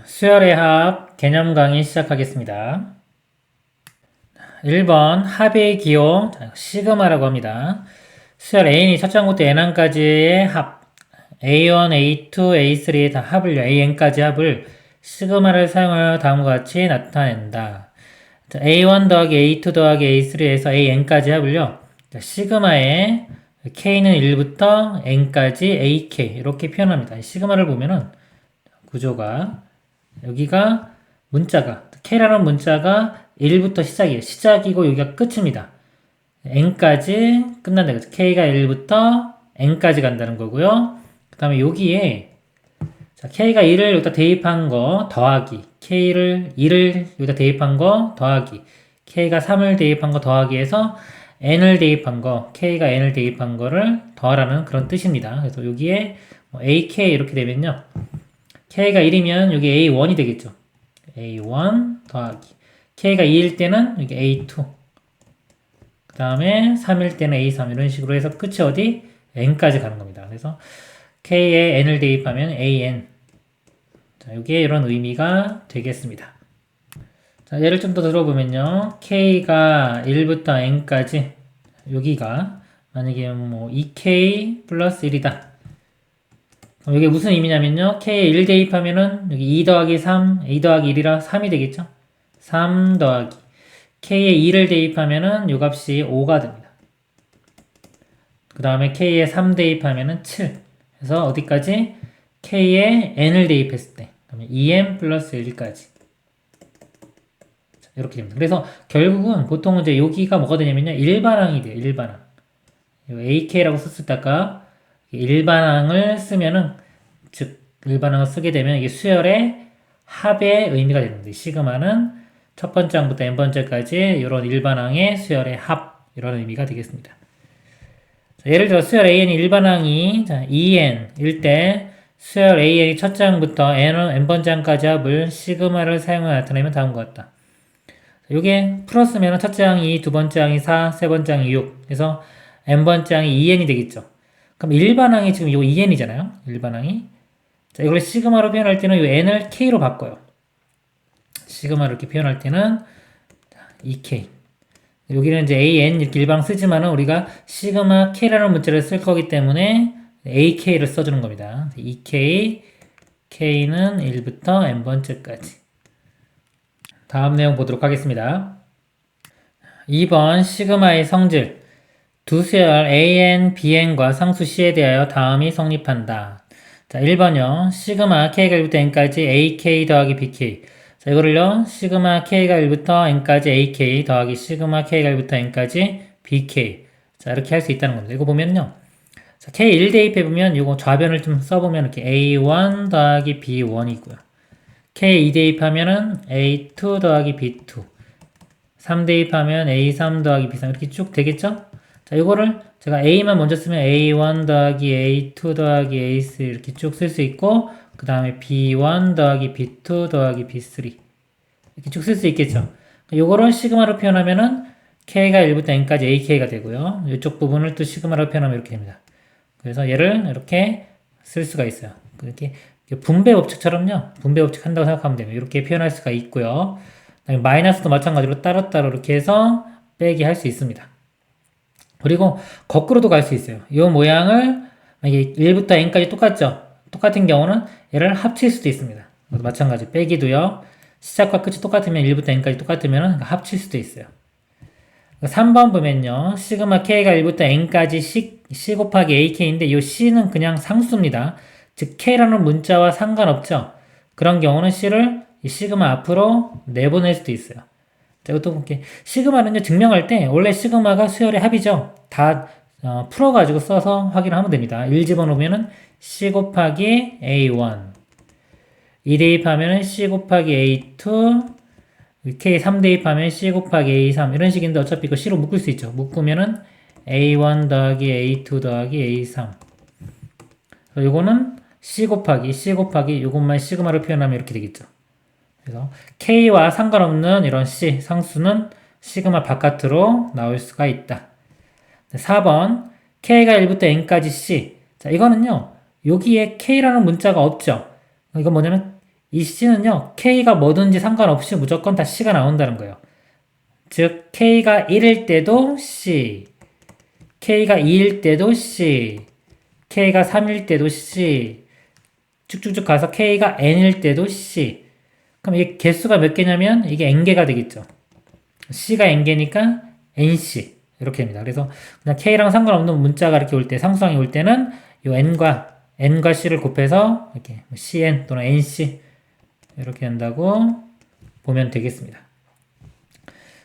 수열의 합 개념 강의 시작하겠습니다. 1번 합의 기호 시그마라고 합니다. 수열 An이 첫 장부터 N항까지의 합 A1, A2, A3의 다 합을 AN까지 합을 시그마를 사용하여 다음과 같이 나타낸다. A1 더하기 A2 더하기 A3에서 AN까지 합을요. 시그마의 K는 1부터 N까지 AK 이렇게 표현합니다. 시그마를 보면은 구조가 여기가 문자가 K라는 문자가 1부터 시작이에요. 시작이고 여기가 끝입니다. N까지 끝난다. K가 1부터 N까지 간다는 거고요. 그 다음에 여기에 자, K가 1을 여기다 대입한 거 더하기 K를 2를 여기다 대입한 거 더하기 K가 3을 대입한 거 더하기 해서 N을 대입한 거 K가 N을 대입한 거를 더하라는 그런 뜻입니다. 그래서 여기에 AK 이렇게 되면요. K가 1이면 여기 A1이 되겠죠. A1 더하기 K가 2일 때는 여기 A2 그 다음에 3일 때는 A3 이런 식으로 해서 끝이 어디? N까지 가는 겁니다. 그래서 K에 N을 대입하면 AN 자, 이게 이런 의미가 되겠습니다. 자, 예를 좀 더 들어보면요. K가 1부터 N까지 여기가 만약에 뭐 2K 플러스 1이다. 그럼 이게 무슨 의미냐면요. K에 1 대입하면은 여기 2 더하기 3, 2 더하기 1이라 3이 되겠죠? 3 더하기 K에 2를 대입하면은 요 값이 5가 됩니다. 그 다음에 K에 3 대입하면은 7. 그래서 어디까지? K에 N을 대입했을 때. 그러면 2N 플러스 1까지. 이렇게 됩니다. 그래서 결국은 보통 이제 여기가 뭐가 되냐면요. 일반항이 돼요. 일반항. AK라고 썼다가 일반항을 쓰면은 즉 일반항을 쓰게 되면 이게 수열의 합의 의미가 됩니다. 시그마는 첫 번째 항부터 n번째까지 이런 일반항의 수열의 합 이런 의미가 되겠습니다. 자, 예를 들어 수열 AN이 일반항이 2n일 때 수열 AN이 첫째 항부터 n번째 항까지 합을 시그마를 사용하여 나타내면 다음과 같다. 이게 풀었으면 첫째 항이 2, 두 번째 항이 4, 세 번째 항이 6. 그래서 n번째 항이 2n이 되겠죠. 그럼 일반항이 지금 이거 2n이잖아요. 일반항이. 자, 이걸 시그마로 표현할 때는 이 n을 k로 바꿔요. 시그마를 이렇게 표현할 때는 2k. 여기는 이제 an 이렇게 일방 쓰지만은 우리가 시그마 k라는 문자를 쓸 거기 때문에 ak를 써주는 겁니다. 2k, k는 1부터 n번째까지. 다음 내용 보도록 하겠습니다. 2번 시그마의 성질. 두 수열 AN, BN과 상수 C에 대하여 다음이 성립한다. 자, 1번요. 시그마 K가 1부터 N까지 AK 더하기 BK. 자, 이거를요. 시그마 K가 1부터 N까지 AK 더하기 시그마 K가 1부터 N까지 BK. 자, 이렇게 할 수 있다는 겁니다. 이거 보면요. 자, K1 대입해보면 이거 좌변을 좀 써보면 이렇게 A1 더하기 B1이고요. K2 대입하면은 A2 더하기 B2. 3 대입하면 A3 더하기 B3 이렇게 쭉 되겠죠? 자, 이거를 제가 A만 먼저 쓰면 A1 더하기 A2 더하기 A3 이렇게 쭉 쓸 수 있고 그 다음에 B1 더하기 B2 더하기 B3 이렇게 쭉 쓸 수 있겠죠. 요거를 시그마로 표현하면은 K가 1부터 N까지 AK가 되고요. 이쪽 부분을 또 시그마로 표현하면 이렇게 됩니다. 그래서 얘를 이렇게 쓸 수가 있어요. 이렇게 분배 법칙처럼요. 분배 법칙 한다고 생각하면 됩니다. 이렇게 표현할 수가 있고요. 마이너스도 마찬가지로 따로따로 이렇게 해서 빼기 할 수 있습니다. 그리고 거꾸로도 갈 수 있어요. 이 모양을 만약에 1부터 n까지 똑같죠? 똑같은 경우는 얘를 합칠 수도 있습니다. 마찬가지 빼기도요. 시작과 끝이 똑같으면 1부터 n까지 똑같으면 합칠 수도 있어요. 3번 보면요. 시그마 k가 1부터 n까지 c 곱하기 ak인데 이 c는 그냥 상수입니다. 즉 k라는 문자와 상관없죠. 그런 경우는 c를 이 시그마 앞으로 내보낼 수도 있어요. 자, 이것도 이렇게 시그마는요 증명할 때 원래 시그마가 수열의 합이죠. 다 풀어가지고 써서 확인하면 됩니다. 1 집어넣으면은 c 곱하기 a1 2 대입하면은 c 곱하기 a2 k 3 대입하면 c 곱하기 a3 이런 식인데 어차피 이거 c로 묶을 수 있죠. 묶으면은 a1 더하기 a2 더하기 a3 요거는 c 곱하기 요것만 시그마로 표현하면 이렇게 되겠죠. 그래서 K와 상관없는 이런 C, 상수는 시그마 바깥으로 나올 수가 있다. 4번 K가 1부터 N까지 C. 자, 이거는요. 여기에 K라는 문자가 없죠. 이건 뭐냐면 이 C는요, K가 뭐든지 상관없이 무조건 다 C가 나온다는 거예요. 즉, K가 1일 때도 C, K가 2일 때도 C, K가 3일 때도 C, 쭉쭉쭉 가서 K가 N일 때도 C. 그럼 이게 개수가 몇 개냐면 이게 N개가 되겠죠. C가 N개니까 NC. 이렇게 됩니다. 그래서 그냥 K랑 상관없는 문자가 이렇게 올 때, 상수항이 올 때는 이 N과 C를 곱해서 이렇게 CN 또는 NC 이렇게 된다고 보면 되겠습니다.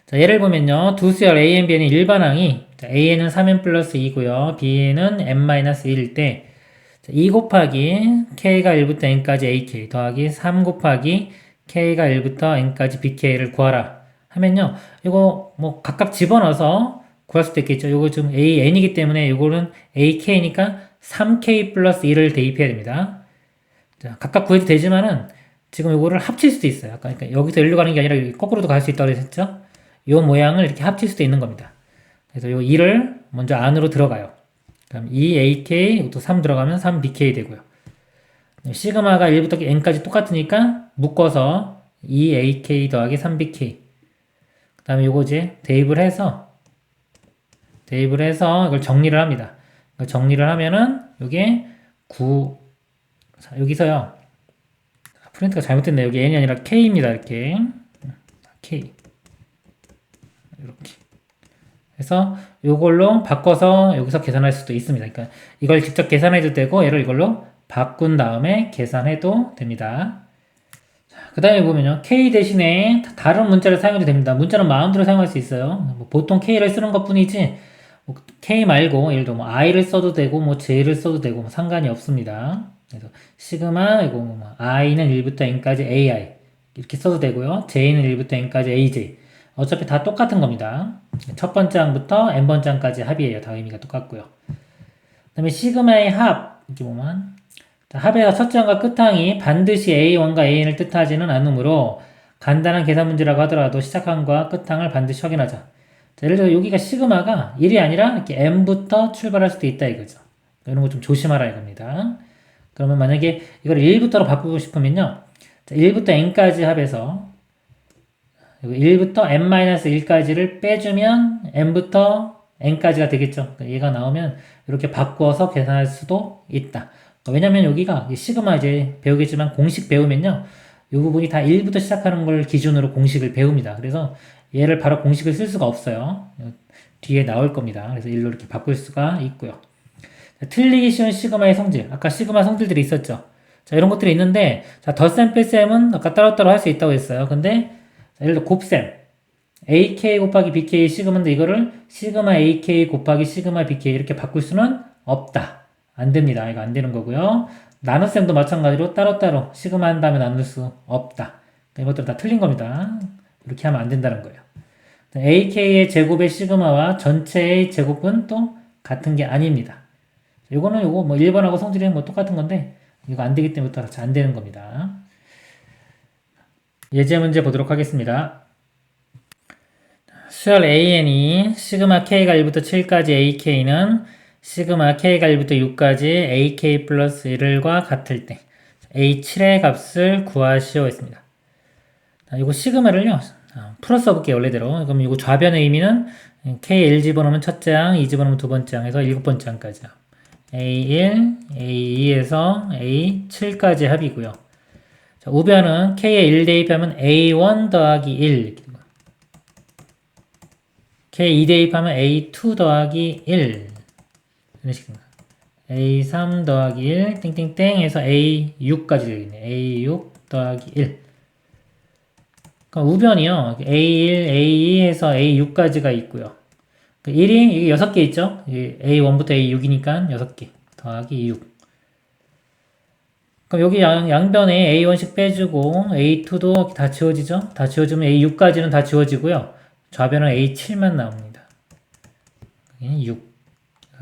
자, 예를 보면요. 두 수열 A, N, B, N의 일반항이 A는 3N 플러스 2고요. B는 N-1일 때 2 곱하기 K가 1부터 N까지 AK 더하기 3 곱하기 K가 1부터 N까지 BK를 구하라 하면요. 이거 뭐 각각 집어넣어서 구할 수도 있겠죠. 이거 지금 AN이기 때문에 이거는 AK니까 3K 플러스 1을 대입해야 됩니다. 자, 각각 구해도 되지만은 지금 이거를 합칠 수도 있어요. 아까 그러니까 여기서 여기로 가는 게 아니라 거꾸로도 갈 수 있다고 했죠. 이 모양을 이렇게 합칠 수도 있는 겁니다. 그래서 이 2를 먼저 안으로 들어가요. 그럼 2AK, 이것도 3 들어가면 3BK 되고요. 시그마가 1부터 n까지 똑같으니까 묶어서 2AK 더하기 3BK. 그 다음에 요거 이제 대입을 해서 이걸 정리를 합니다. 이걸 정리를 하면은 요게 9, 자, 여기서요. 프린트가 잘못됐네. 여기 n이 아니라 k입니다. 이렇게. k. 이렇게. 그래서 이걸로 바꿔서 여기서 계산할 수도 있습니다. 그러니까 이걸 직접 계산해도 되고 얘를 이걸로 바꾼 다음에 계산해도 됩니다. 그 다음에 보면요. K 대신에 다른 문자를 사용해도 됩니다. 문자는 마음대로 사용할 수 있어요. 뭐 보통 K를 쓰는 것 뿐이지 뭐 K 말고 예를 들어 뭐 I를 써도 되고 뭐 J를 써도 되고 뭐 상관이 없습니다. 그래서 시그마 이거 뭐 I는 1부터 N까지 AI 이렇게 써도 되고요. J는 1부터 N까지 AJ 어차피 다 똑같은 겁니다. 첫 번째 항부터 n번째 항까지 합이에요. 다 의미가 똑같고요. 그 다음에 시그마의 합 이렇게 보면 합의 첫째 항과 끝항이 반드시 A1과 AN을 뜻하지는 않으므로 간단한 계산 문제라고 하더라도 시작항과 끝항을 반드시 확인하자. 자, 예를 들어 여기가 시그마가 1이 아니라 이렇게 n부터 출발할 수도 있다 이거죠. 이런 거 좀 조심하라 이겁니다. 그러면 만약에 이걸 1부터로 바꾸고 싶으면요. 자, 1부터 n까지 합해서 1부터 n-1까지를 빼주면 n부터 n까지가 되겠죠. 얘가 나오면 이렇게 바꿔서 계산할 수도 있다. 왜냐면 여기가 시그마 이제 배우겠지만 공식 배우면요. 이 부분이 다 1부터 시작하는 걸 기준으로 공식을 배웁니다. 그래서 얘를 바로 공식을 쓸 수가 없어요. 뒤에 나올 겁니다. 그래서 1로 이렇게 바꿀 수가 있고요. 틀리기 쉬운 시그마의 성질. 아까 시그마 성질들이 있었죠. 자, 이런 것들이 있는데, 자, 덧셈, 뺄셈은 아까 따로따로 할 수 있다고 했어요. 근데 예를 들어 곱셈 AK 곱하기 BK 시그마인데 이거를 시그마 AK 곱하기 시그마 BK 이렇게 바꿀 수는 없다. 안 됩니다. 이거 안 되는 거고요. 나눗셈도 마찬가지로 따로따로 시그마 한 다음에 나눌 수 없다. 이것들 다 틀린 겁니다. 이렇게 하면 안 된다는 거예요. AK의 제곱의 시그마와 전체의 제곱은 또 같은 게 아닙니다. 요거는 요거 뭐 1번하고 성질이 뭐 똑같은 건데 이거 안 되기 때문에 따라서 안 되는 겁니다. 예제 문제 보도록 하겠습니다. 수열 AN이 시그마 K가 1부터 7까지 AK는 시그마 K가 1부터 6까지 AK 플러스 1과 같을 때 A7의 값을 구하시오 했습니다. 이거 시그마를요 풀어 써볼게요. 원래대로. 그럼 이거 좌변의 의미는 K1 집어넣으면 첫째 항, 2 집어넣으면 두 번째 항에서 7번째 항까지요. A1, A2에서 A7까지 합이고요. 자, 우변은 K에 1 대입하면 A1 더하기 1 K 2 대입하면 A2 더하기 1 이런 식입니다. A3 더하기 1 땡땡땡 해서 A6까지 되겠네. A6 더하기 1 그럼 우변이요. A1, A2 해서 A6까지가 있고요. 1이 이게 6개 있죠? A1부터 A6이니까 6개 더하기 6 그럼 여기 양변에 A1씩 빼주고 A2도 다 지워지죠? 다 지워지면 A6까지는 다 지워지고요. 좌변은 A7만 나옵니다. 6.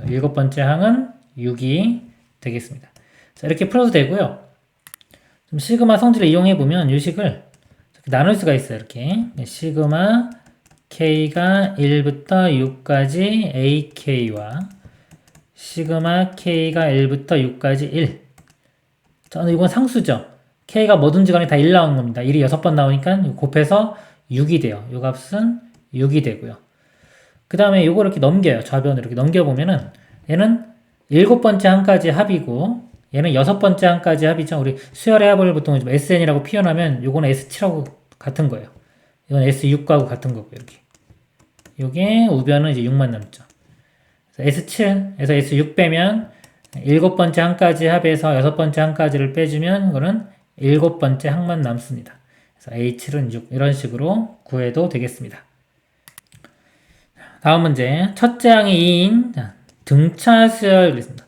7번째 항은 6이 되겠습니다. 자, 이렇게 풀어도 되고요. 좀 시그마 성질을 이용해보면 이 식을 나눌 수가 있어요. 이렇게. 시그마 K가 1부터 6까지 AK와 시그마 K가 1부터 6까지 1. 자, 이건 상수죠. k가 뭐든지 간에 다 1 나오는 겁니다. 1이 6번 나오니까 곱해서 6이 돼요. 요 값은 6이 되고요. 그 다음에 요거 이렇게 넘겨요. 좌변으로 이렇게 넘겨보면은 얘는 7번째 항까지 합이고 얘는 6번째 항까지 합이죠. 우리 수열의 합을 보통 SN이라고 표현하면 요거는 S7하고 같은 거예요. 이건 S6하고 같은 거고요. 이렇게. 요게 우변은 이제 6만 남죠. S7에서 S6 빼면 7번째 항까지 합에서 6번째 항까지를 빼주면 이거는 7번째 항만 남습니다. 그래서 A7은 6 이런 식으로 구해도 되겠습니다. 다음 문제. 첫째 항이 2인 등차 수열 그랬습니다.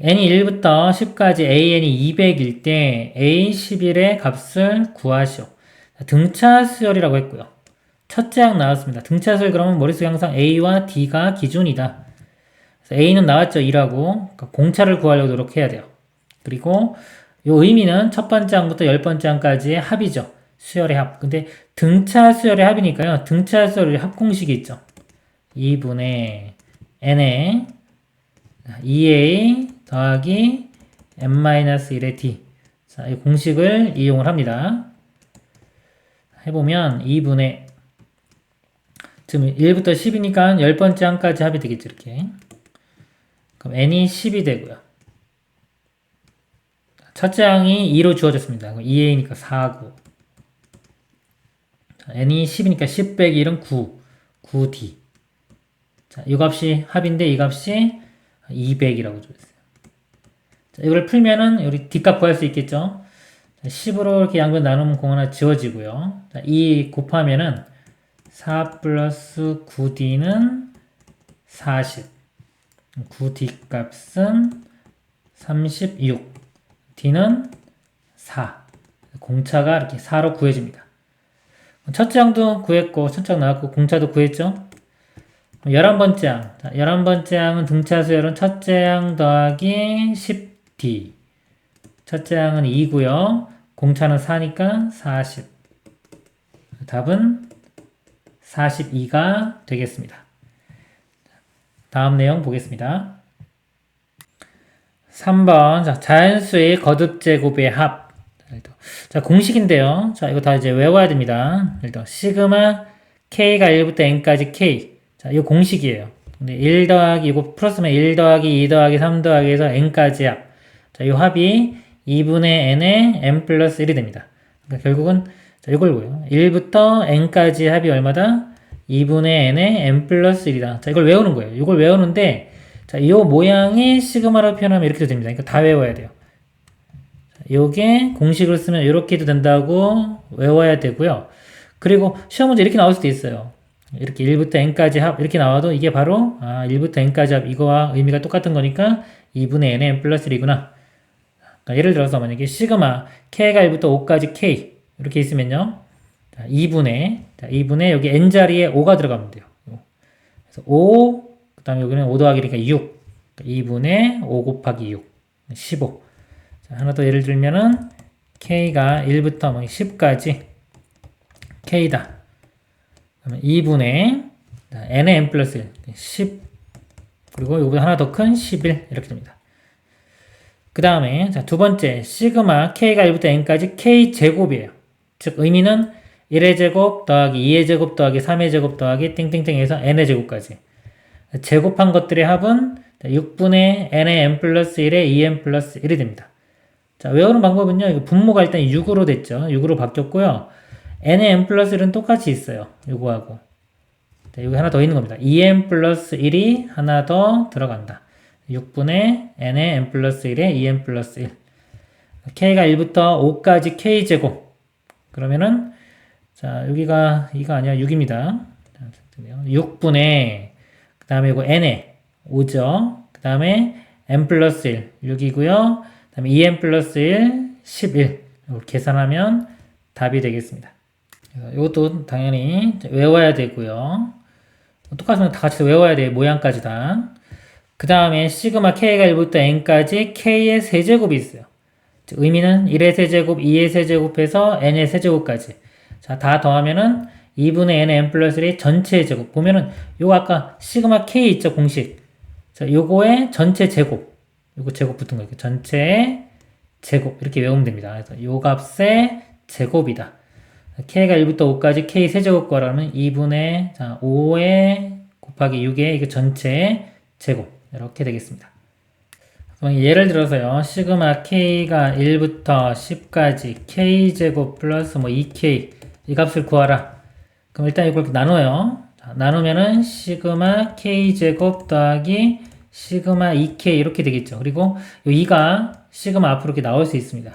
n이 1부터 10까지 an이 200일 때 a11의 값을 구하시오. 등차 수열이라고 했고요. 첫째 항 나왔습니다. 등차 수열 그러면 머릿속에 항상 a와 d가 기준이다. 그래서 a는 나왔죠. 2라고. 그러니까 공차를 구하려고 노력해야 돼요. 그리고 요 의미는 첫 번째 항부터 10번째 항까지의 합이죠. 수열의 합. 근데 등차 수열의 합이니까요. 등차 수열의 합 공식이 있죠. 2분의 n의 2a 더하기 n-1의 d. 자, 이 공식을 이용을 합니다. 해보면 2분의 지금 1부터 10이니까 10번째 항까지 합이 되겠죠. 이렇게. 그럼 n이 10이 되고요. 첫째 항이 2로 주어졌습니다. 2a니까 4고. n이 10이니까 10 빼기 1은 9. 9d. 자, 이 값이 합인데 이 값이 200이라고 주어졌어요. 자, 이걸 풀면은 우리 d값 구할 수 있겠죠? 자, 10으로 이렇게 양변 나누면 공 하나 지워지고요. 자, 2 곱하면은 4 플러스 9d는 40. 9d 값은 36. d는 4. 공차가 이렇게 4로 구해집니다. 첫째 항도 구했고, 첫째 항 나왔고, 공차도 구했죠? 11번째 항. 자, 11번째 항은 등차 수열은 첫째 항 더하기 10d. 첫째 항은 2고요. 공차는 4니까 40. 답은 42가 되겠습니다. 다음 내용 보겠습니다. 3번. 자, 자연수의 거듭 제곱의 합. 자, 공식인데요. 자, 이거 다 이제 외워야 됩니다. 일단 시그마 k가 1부터 n까지 k. 자, 이거 공식이에요. 근데 1 더하기 이거 플러스면 1 더하기 2 더하기 3 더하기 해서 n까지 합. 자, 이 합이 2분의 n의 n 플러스 1이 됩니다. 그러니까 결국은 자, 이걸 보여요. 1부터 n까지 합이 얼마다? 2분의 n의 n 플러스 1이다. 자, 이걸 외우는 거예요. 이걸 외우는데 자, 이 모양이 시그마로 표현하면 이렇게 됩니다. 그러니까 다 외워야 돼요. 요게 공식을 쓰면 이렇게 해도 된다고 외워야 되고요. 그리고 시험 문제 이렇게 나올 수도 있어요. 이렇게 1부터 n까지 합 이렇게 나와도 이게 바로 1부터 n까지 합 이거와 의미가 똑같은 거니까 2분의 n의 n 플러스 1이구나. 그러니까 예를 들어서 만약에 시그마 k가 1부터 5까지 k 이렇게 있으면요. 자, 2분의 여기 n자리에 5가 들어가면 돼요. 그래서 5 그 다음에 여기는 5 더하기 그러니까 6 2분의 5 곱하기 6 15. 자, 하나 더 예를 들면은 k가 1부터 10까지 k다. 그러면 2분의 n의 n 플러스 1 10 그리고 이거보다 하나 더 큰 11 이렇게 됩니다. 그 다음에 자, 두 번째 시그마 k가 1부터 n까지 k 제곱이에요. 즉 의미는 1의 제곱 더하기 2의 제곱 더하기 3의 제곱 더하기 땡땡땡 해서 n의 제곱까지 제곱한 것들의 합은 6분의 n의 n 플러스 1의 2n 플러스 1이 됩니다. 자, 외우는 방법은요. 이거 분모가 일단 6으로 됐죠. 6으로 바뀌었고요. n의 n 플러스 1은 똑같이 있어요. 요거하고. 자, 여기 하나 더 있는 겁니다. 2n 플러스 1이 하나 더 들어간다. 6분의 n의 n 플러스 1의 2n 플러스 1. k가 1부터 5까지 k제곱. 그러면은 자, 여기가 2가 아니야. 6입니다. 6분의 그 다음에 이거 n에 5죠. 그 다음에 n 플러스 1 6이고요. 그 다음에 2n 플러스 1 11 이걸 계산하면 답이 되겠습니다. 이것도 당연히 외워야 되고요. 똑같으면 다 같이 외워야 돼요. 모양까지 다. 그 다음에 시그마 k가 1부터 n까지 k의 세제곱이 있어요. 즉 의미는 1의 세제곱, 2의 세제곱해서 n의 세제곱까지. 자, 다 더하면은 2분의 n의 n 플러스 1의 전체 제곱. 보면은 요거 아까 시그마 k 있죠, 공식. 자, 요거의 전체 제곱. 요거 제곱 붙은 거. 전체 제곱 이렇게 외우면 됩니다. 그래서 요 값의 제곱이다. k가 1부터 5까지 k 세제곱 구하라면 2분의 5에 곱하기 6에 이거 전체의 제곱 이렇게 되겠습니다. 그럼 예를 들어서요. 시그마 k가 1부터 10까지 k제곱 플러스 뭐 2k 이 값을 구하라. 그럼 일단 이걸 나눠요. 나누면은 시그마 k제곱 더하기 시그마 2k 이렇게 되겠죠. 그리고 이 2가 시그마 앞으로 이렇게 나올 수 있습니다.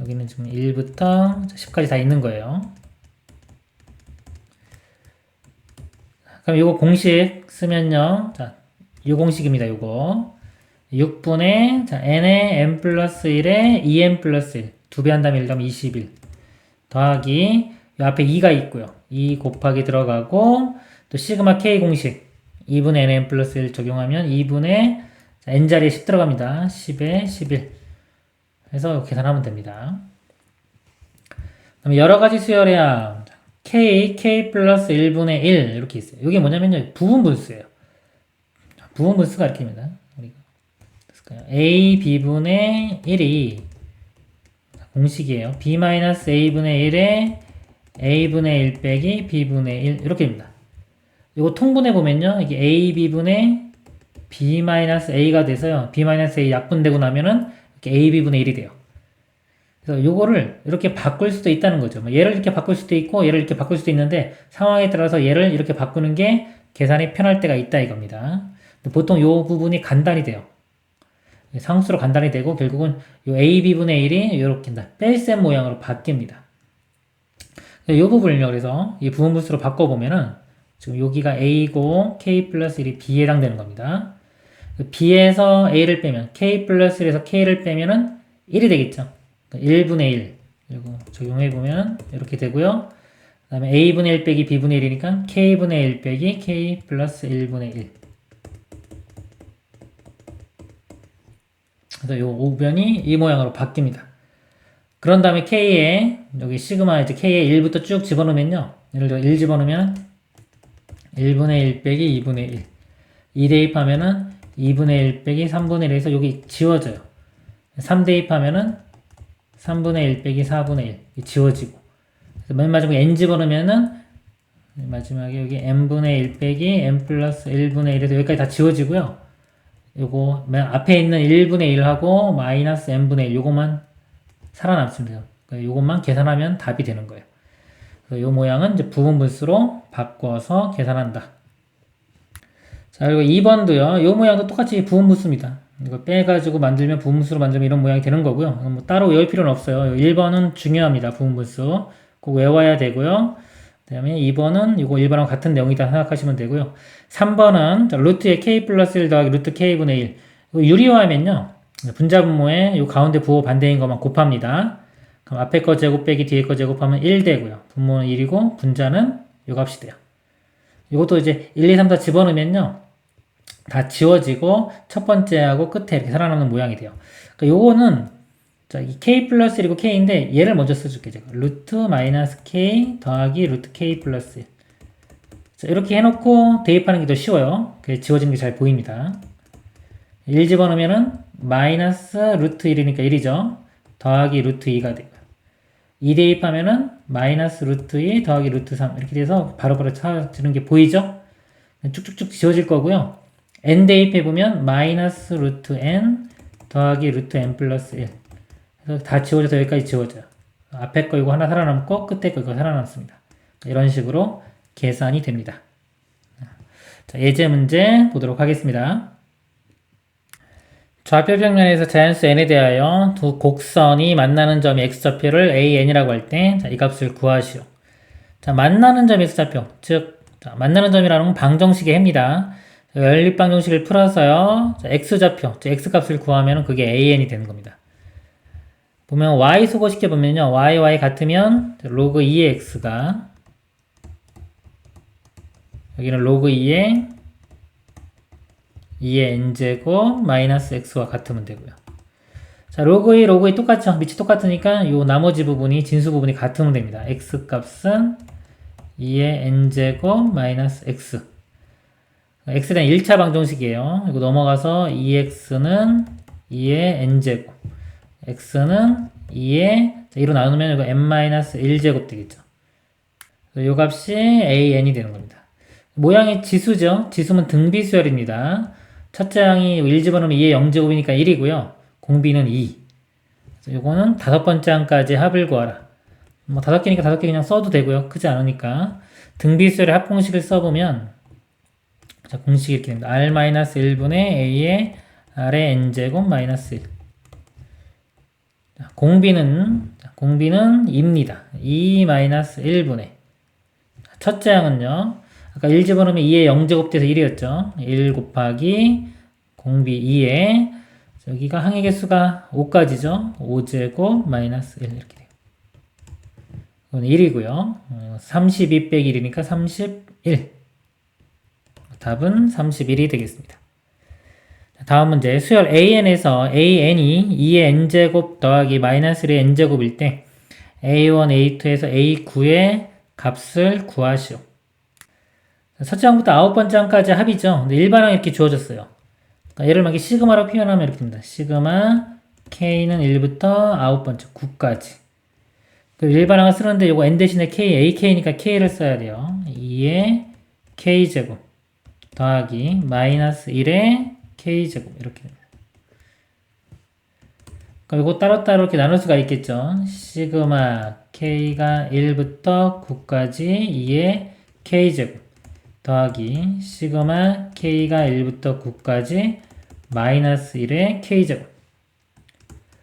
여기는 지금 1부터 10까지 다 있는 거예요. 그럼 이거 공식 쓰면요. 자, 이 공식입니다. 요거 6분의 n의 n 플러스 1에 2n 플러스 1 두 배 한다면 1 더하면 21 더하기 이 앞에 2가 있고요. 2 곱하기 들어가고 또 시그마 k 공식 2분의 nn 플러스 1 적용하면 2분의 n자리에 10 들어갑니다. 10에 11 해서 계산하면 됩니다. 그럼 여러가지 수열해야 k 플러스 1분의 1 이렇게 있어요. 이게 뭐냐면요. 부분분수예요. 부분분수가 이렇게입니다. a b분의 1이 공식이에요. b-a분의 1에 a분의 1 빼기 b분의 1 이렇게 됩니다. 이거 통분해 보면요. 이게 a b분의 b-a가 돼서요. b-a 약분되고 나면은 이렇게 a b분의 1이 돼요. 그래서 요거를 이렇게 바꿀 수도 있다는 거죠. 얘를 이렇게 바꿀 수도 있고 얘를 이렇게 바꿀 수도 있는데 상황에 따라서 얘를 이렇게 바꾸는 게 계산이 편할 때가 있다 이겁니다. 보통 요 부분이 간단히 돼요. 상수로 간단히 되고 결국은 요 a b분의 1이 이렇게 뺄셈 모양으로 바뀝니다. 이 부분을요. 그래서 이 부분분수로 바꿔보면은 지금 여기가 a고 k 플러스 1이 b에 해당되는 겁니다. b에서 a를 빼면 k 플러스 1에서 k를 빼면은 1이 되겠죠. 1분의 1 그리고 적용해보면 이렇게 되고요. 그 다음에 a분의 1 빼기 b분의 1이니까 k분의 1 빼기 k 플러스 1분의 1 그래서 요 우변이 이 모양으로 바뀝니다. 그런 다음에 k에 여기 시그마 이제 k에 1부터 쭉 집어넣으면요. 예를 들어 1 집어넣으면 1분의 1 빼기 2분의 1 2 대입하면은 2분의 1 빼기 3분의 1에서 여기 지워져요. 3 대입하면은 3분의 1 빼기 4분의 1 지워지고 그래서 맨 마지막에 n 집어넣으면은 마지막에 여기 n분의 1 빼기 n 플러스 1분의 1에서 여기까지 다 지워지고요. 요거 맨 앞에 있는 1분의 1하고 마이너스 n분의 1 요거만 살아남습니다. 그러니까 요것만 계산하면 답이 되는 거예요. 요 모양은 이제 부분분수로 바꿔서 계산한다. 자, 그리고 2번도요. 요 모양도 똑같이 부분분수입니다. 이거 빼가지고 만들면 부분분수로 만들면 이런 모양이 되는 거고요. 뭐 따로 외울 필요는 없어요. 1번은 중요합니다. 부분분수. 꼭 외워야 되고요. 그 다음에 2번은 이거 1번하고 같은 내용이다 생각하시면 되고요. 3번은 루트에 k 플러스 1 더하기 루트 k분의 1. 이거 유리화하면요. 분자분모에 이 가운데 부호 반대인 것만 곱합니다. 그럼 앞에 거 제곱 빼기 뒤에 거 제곱하면 1 되고요. 분모는 1이고 분자는 이 값이 돼요. 이것도 이제 1, 2, 3, 4 집어넣으면요. 다 지워지고 첫 번째하고 끝에 이렇게 살아남는 모양이 돼요. 그러니까 요거는 자, 이 k 플러스 1이고 k인데 얘를 먼저 써줄게요. 제가 루트 마이너스 k 더하기 루트 k 플러스 1. 자, 이렇게 해놓고 대입하는 게 더 쉬워요. 그게 지워지는 게 잘 보입니다. 1 집어넣으면은 마이너스 루트 1이니까 1이죠. 더하기 루트 2가 되고요. 2 대입하면은 마이너스 루트 2 더하기 루트 3 이렇게 돼서 바로바로 찾아지는 게 보이죠? 쭉쭉쭉 지워질 거고요. n 대입해보면 마이너스 루트 n 더하기 루트 n 플러스 1 그래서 다 지워져서 여기까지 지워져요. 앞에 거 이거 하나 살아남고 끝에 거 이거 살아남습니다. 이런 식으로 계산이 됩니다. 자, 예제 문제 보도록 하겠습니다. 좌표 평면에서 자연수 n에 대하여 두 곡선이 만나는 점이 x좌표를 an이라고 할 때 이 값을 구하시오. 자, 만나는 점이 x좌표, 즉 자, 만나는 점이라는 건 방정식의 해입니다. 연립방정식을 풀어서요. 자, x좌표, 즉 x값을 구하면 그게 an이 되는 겁니다. 보면 y 소거시켜 보면요. y 같으면 로그 2의 x가 여기는 로그 2의 n제곱 마이너스 x와 같으면 되고요. 자, 로그 2 똑같죠? 밑이 똑같으니까 요 나머지 부분이 진수 부분이 같으면 됩니다. x 값은 2의 n제곱 마이너스 x x에 대한 1차 방정식이에요. 이거 넘어가서 2x는 2의 n제곱 x는 2에 2로 나누면 이거 n-1제곱 되겠죠. 요 값이 an이 되는 겁니다. 모양이 지수죠. 지수면 등비수열입니다. 첫째 항이 1 집어넣으면 2의 0제곱이니까 1이고요. 공비는 2. 요거는 다섯 번째 항까지 합을 구하라. 뭐 다섯 개니까 다섯 개 그냥 써도 되고요. 크지 않으니까. 등비수열의 합공식을 써보면 자, 공식이 이렇게 됩니다. r-1분의 a의 r의 n제곱 마이너스 1. 자, 공비는 2입니다. 2-1분의 첫째 항은요. 아까 1 집어넣으면 2의 0제곱 돼서 1이었죠. 1 곱하기 공비 2에 여기가 항의 개수가 5까지죠. 5제곱 마이너스 1 이렇게 돼요. 이건 1이고요. 32 빼기 1이니까 31. 답은 31이 되겠습니다. 다음 문제. 수열 AN에서 AN이 2의 n제곱 더하기 마이너스 1의 n제곱일 때 A1, A2에서 A9의 값을 구하시오. 첫째 항부터 아홉 번째 항까지 합이죠. 근데 일반항 이렇게 주어졌어요. 그러니까 얘를 막 시그마로 표현하면 이렇게 됩니다. 시그마 K는 1부터 아홉 번째 9까지. 일반항을 쓰는데 이거 n 대신에 K, AK니까 K를 써야 돼요. 2의 K제곱 더하기 마이너스 1의 K제곱 이렇게 됩니다. 그럼 이거 따로따로 이렇게 나눌 수가 있겠죠. 시그마 K가 1부터 9까지 2의 K제곱 더하기 시그마 K가 1부터 9까지 마이너스 1의 K제곱.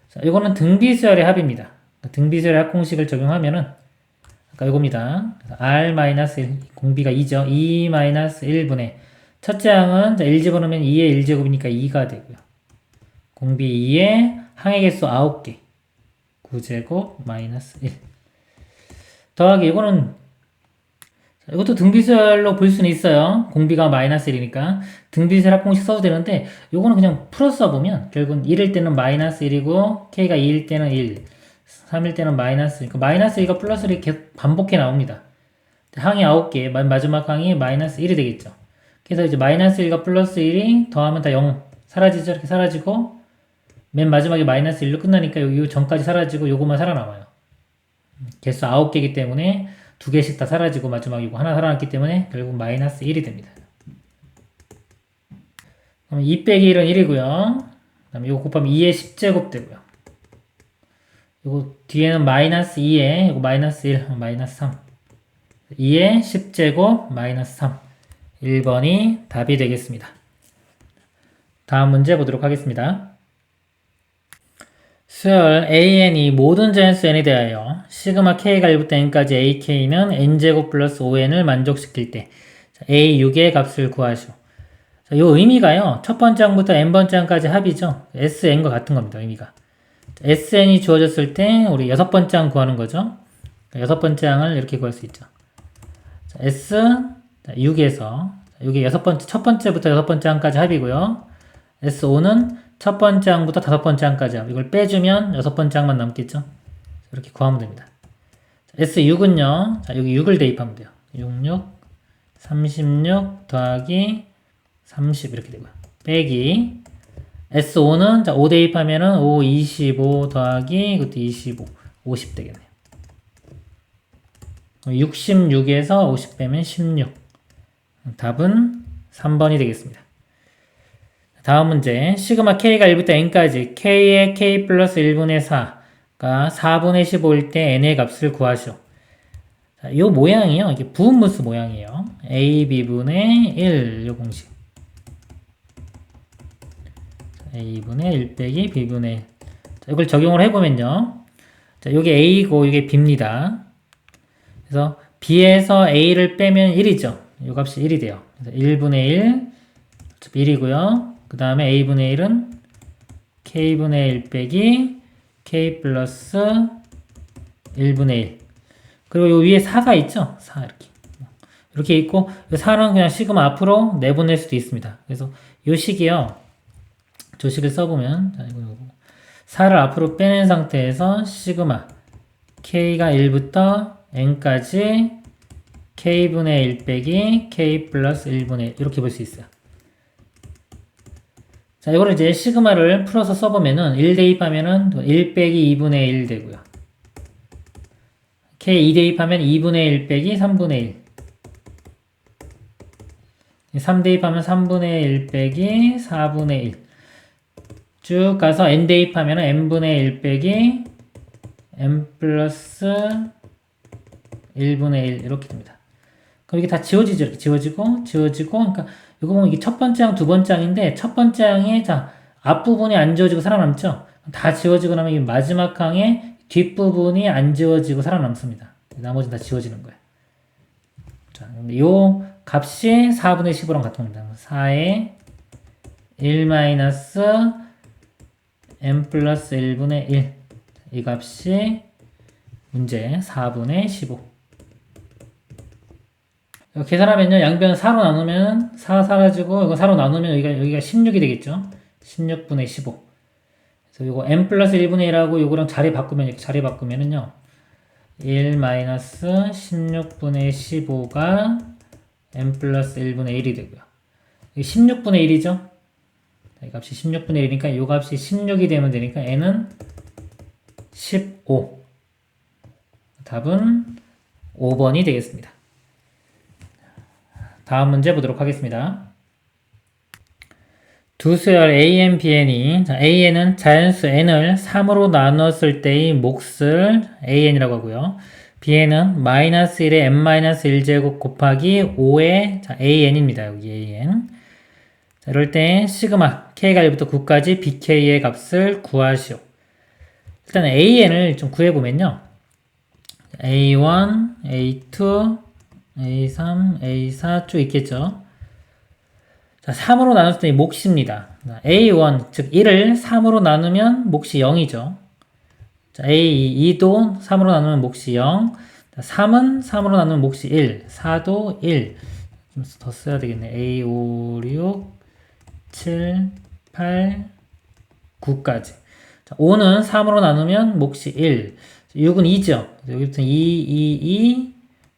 자, 이거는 등비수열의 합입니다. 등비수열의 합 공식을 적용하면은 아까 이겁니다. R-1 공비가 2죠. 2-1분의 첫째 항은 1 집어넣으면 2의 1제곱이니까 2가 되고요. 공비 2에 항의 개수 9개 9제곱 마이너스 1 더하기 이것도 등비수열로 볼 수는 있어요. 공비가 마이너스 1이니까 등비수열 합공식 써도 되는데 이거는 그냥 풀어 써보면 결국은 1일 때는 마이너스 1이고 K가 2일 때는 1 3일 때는 마이너스 1 그러니까 마이너스 1과 플러스 1이 계속 반복해 나옵니다. 항이 9개 마지막 항이 마이너스 1이 되겠죠. 그래서 이제 마이너스 1과 플러스 1이 더하면 다 0 사라지죠. 이렇게 사라지고 맨 마지막에 마이너스 1로 끝나니까 요 전까지 사라지고 요것만 살아남아요. 개수 9개이기 때문에 2개씩 다 사라지고 마지막이고 하나 살아남기 때문에 결국 마이너스 1이 됩니다. 그럼 2 빼기 1은 1이고요. 그 다음에 이거 곱하면 2의 10제곱 되고요. 이거 뒤에는 마이너스 2에 이거 마이너스 1, 마이너스 3 2의 10제곱 마이너스 3 1번이 답이 되겠습니다. 다음 문제 보도록 하겠습니다. 수열 AN이 모든 자연수 n에 대하여 시그마 K가 1부터 n까지 AK는 n제곱 플러스 5n을 만족시킬 때 A6의 값을 구하시오. 이 의미가요. 첫 번째 항부터 n번째 항까지 합이죠. SN과 같은 겁니다. 의미가. SN이 주어졌을 때 우리 여섯 번째 항 구하는 거죠. 여섯 번째 항을 이렇게 구할 수 있죠. S6에서 여기 첫 번째부터 여섯 번째 항까지 합이고요. S5는 첫 번째 항부터 다섯 번째 항까지 합. 이걸 빼주면 여섯 번째 항만 남겠죠. 이렇게 구하면 됩니다. S6은요. 자, 여기 6을 대입하면 돼요. 66, 36 더하기 30 이렇게 되고요. 빼기 S5는 자, 5 대입하면은 5, 25 더하기 이것도 25, 50 되겠네요. 66에서 50 빼면 16. 답은 3번이 되겠습니다. 다음 문제. 시그마 K가 1부터 N까지 K의 K 플러스 1분의 4가 4분의 15일 때 N의 값을 구하시오. 자, 이 모양이요. 이게 부분무수 모양이에요. A, B분의 1, 요 공식. A분의 1 빼기 B분의 1. 자, 이걸 적용을 해보면요. 자, 요게 A고 이게 B입니다. 그래서 B에서 A를 빼면 1이죠. 요 값이 1이 돼요. 그래서 1분의 1, 어차피 1이고요. 그 다음에 A분의 1은 K분의 1 빼기 K 플러스 1분의 1. 그리고 요 위에 4가 있죠? 4 이렇게. 이렇게 있고, 4는 그냥 시그마 앞으로 내보낼 수도 있습니다. 그래서 요 식이요. 조식을 써보면, 자, 이거 4를 앞으로 빼낸 상태에서 시그마 K가 1부터 N까지 K분의 1 빼기 K 플러스 1분의 1 이렇게 볼 수 있어요. 자, 이거를 이제 시그마를 풀어서 써보면은 1 대입하면은 1 빼기 2분의 1 되고요. K 2 대입하면 2분의 1 빼기 3분의 1. 3 대입하면 3분의 1 빼기 4분의 1. 쭉 가서 N 대입하면 N분의 1 빼기 N 플러스 1분의 1 이렇게 됩니다. 그럼 이게 다 지워지죠. 이렇게 지워지고 그러니까 이거 보면 이게 첫 번째 항, 두 번째 항인데 첫 번째 항에 자 앞부분이 안 지워지고 살아남죠. 다 지워지고 나면 이 마지막 항에 뒷부분이 안 지워지고 살아남습니다. 나머지는 다 지워지는 거예요. 자, 근데 요 값이 4분의 15랑 같은 겁니다. 4에 1 마이너스 n 플러스 1분의 1. 이 값이 문제 4분의 15. 계산하면요, 양변 4로 나누면 4 사라지고, 이거 4로 나누면 여기가 16이 되겠죠? 16분의 15. 그래서 이거 n 플러스 1분의 1하고 요거랑 자리 바꾸면, 이렇게 자리 바꾸면은요, 1 마이너스 16분의 15가 n 플러스 1분의 1이 되고요. 이게 16분의 1이죠? 이 값이 16분의 1이니까 이 값이 16이 되면 되니까 n은 15. 답은 5번이 되겠습니다. 다음 문제 보도록 하겠습니다. 두 수열 a,n, bn이 a,n은 자연수 n을 3으로 나눴을 때의 몫을 a,n이라고 하고요. bn은 마이너스 1의 n-1제곱 곱하기 5의 a,n입니다. 여기 a,n. 자, 이럴 때 시그마 k가 1부터 9까지 bk의 값을 구하시오. 일단 a,n을 좀 구해보면요. a1, a2, a3, a4 쭉 있겠죠. 자, 3으로 나눴을 때 몫입니다. a1, 즉 1을 3으로 나누면 몫이 0이죠. 자, a2도 3으로 나누면 몫이 0. 자, 3은 3으로 나누면 몫이 1. 4도 1. 좀 더 써야 되겠네. a5, 6, 7, 8, 9까지. 자, 5는 3으로 나누면 몫이 1. 6은 2죠. 여기부터 2, 2, 2,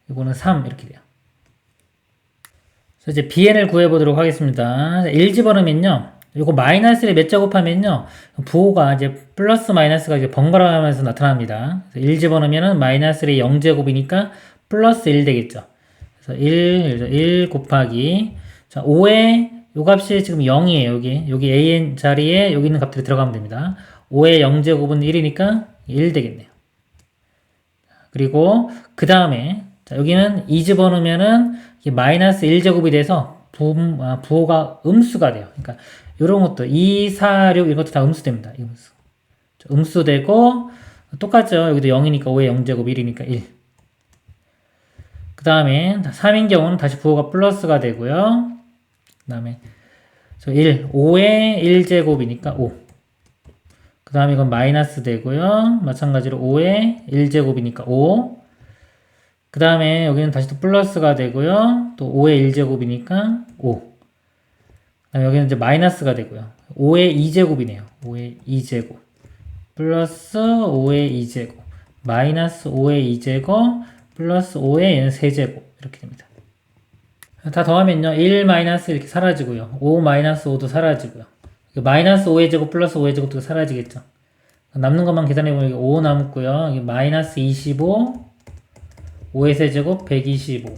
이거는 3 이렇게 돼요. 그래서 이제 bn을 구해보도록 하겠습니다. 1 집어넣으면요. 이거 마이너스를 몇 제곱하면요. 부호가 이제 플러스 마이너스가 이제 번갈아 가면서 나타납니다. 그래서 1 집어넣으면은 마이너스의 0제곱이니까 플러스 1 되겠죠. 그래서 1 곱하기. 자, 5의 요 값이 지금 0이에요. 여기 an 자리에 여기 있는 값들이 들어가면 됩니다. 5의 0제곱은 1이니까 1 되겠네요. 그리고 그 다음에 여기는 2 집어넣으면은 마이너스 1제곱이 돼서 부호가 음수가 돼요. 그러니까 이런 것도 2, 4, 6 이것도 다 음수됩니다. 음수되고 똑같죠. 여기도 0이니까 5의 0제곱 1이니까 1. 그 다음에 3인 경우는 다시 부호가 플러스가 되고요. 그 다음에 5의 1제곱이니까 5. 그 다음에 이건 마이너스 되고요. 마찬가지로 5의 1제곱이니까 5. 그 다음에 여기는 다시 또 플러스가 되고요. 또 5의 1제곱이니까 5. 그 다음에 여기는 이제 마이너스가 되고요. 5의 2제곱이네요. 5의 2제곱. 플러스 5의 2제곱. 마이너스 5의 2제곱. 플러스 5의 3제곱. 이렇게 됩니다. 다 더하면요. 1 마이너스 이렇게 사라지고요. 5 마이너스 5도 사라지고요. 마이너스 5의 제곱 플러스 5의 제곱도 사라지겠죠. 남는 것만 계산해보면 5 남고요. 마이너스 25, 5의 세제곱 125.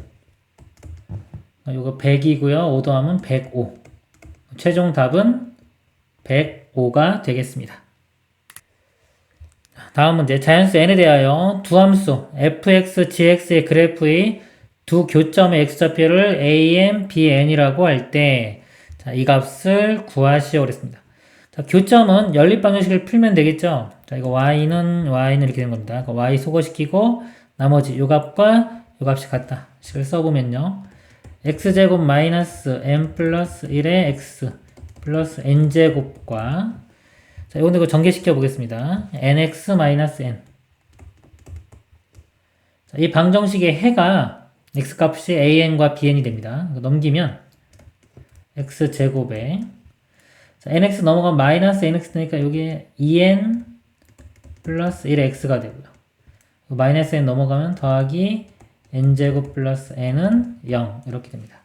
이거 100이고요. 5 더하면 105. 최종 답은 105가 되겠습니다. 다음 문제. 자연수 n에 대하여 두 함수 fx, gx의 그래프의 두 교점의 x좌표를 a,n, b,n이라고 할 때 자, 이 값을 구하시오 그랬습니다. 자, 교점은 연립방정식을 풀면 되겠죠. 자, 이거 y는 이렇게 되는 겁니다. y 소거시키고 나머지 요 값과 요 값이 같다. 식을 써보면요. x제곱 마이너스 n 플러스 1의 x 플러스 n제곱과 자, 이거 전개시켜 보겠습니다. nx 마이너스 n. 자, 이 방정식의 해가 x값이 an과 bn이 됩니다. 넘기면 x제곱에 자, nx 넘어가면 마이너스 nx 되니까 여기에 2n 플러스 1의 x가 되고요. 마이너스 n 넘어가면 더하기 n제곱 플러스 n은 0 이렇게 됩니다.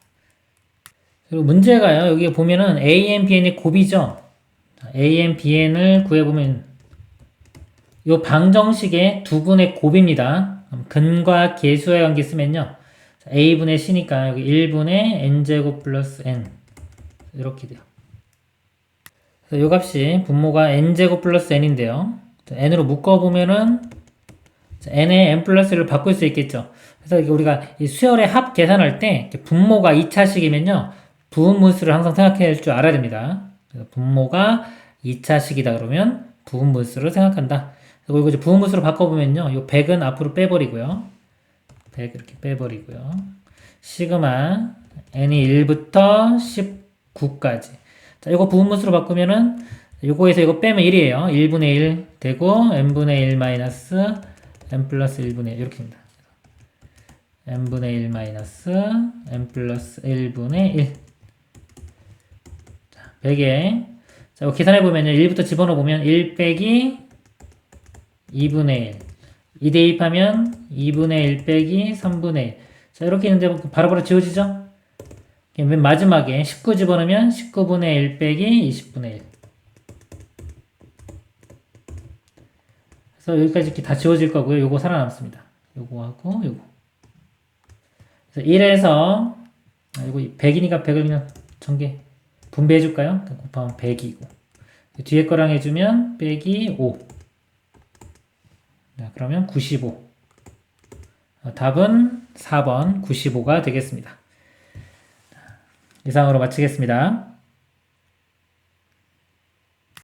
그리고 문제가요. 여기 보면은 a, n, b, n이 곱이죠. AN, BN을 구해보면 요 방정식의 두 분의 곱입니다. 근과 계수의 관계 쓰면요. A분의 C니까 여기 1분의 N제곱 플러스 N 이렇게 돼요. 그래서 요 값이 분모가 N제곱 플러스 N인데요. N으로 묶어보면은 N의 N 플러스를 바꿀 수 있겠죠. 그래서 우리가 이 수열의 합 계산할 때 분모가 2차식이면요. 부분분수를 항상 생각할 줄 알아야 됩니다. 그래서 분모가 2차식이다 그러면 부분분수를 생각한다. 그리고 이제 부분분수로 바꿔보면요. 요 100은 앞으로 빼버리고요. 100 이렇게 빼버리고요. 시그마 n이 1부터 19까지. 자, 이거 부분분수로 바꾸면은 요거에서 이거 빼면 1이에요. 1분의 1 되고 n분의 1 마이너스 n 플러스 1분의 1 이렇게 됩니다. n분의 1 마이너스 n 플러스 1분의 1. 자, 100에 자, 이거 계산해보면요. 1부터 집어넣어보면 1 빼기 2분의 1. 2 대입하면 2분의 1 빼기 3분의 1. 자, 이렇게 있는데 바로바로 지워지죠? 맨 마지막에 19 집어넣으면 19분의 1 빼기 20분의 1. 그래서 여기까지 이렇게 다 지워질 거고요. 요거 살아남습니다. 요거하고 요거. 그래서 1에서 요거 100이니까 100을 그냥 전개 분배해 줄까요? 곱하면 100이고. 뒤에 거랑 해주면 빼기 5. 자, 그러면 95. 답은 4번 95가 되겠습니다. 이상으로 마치겠습니다.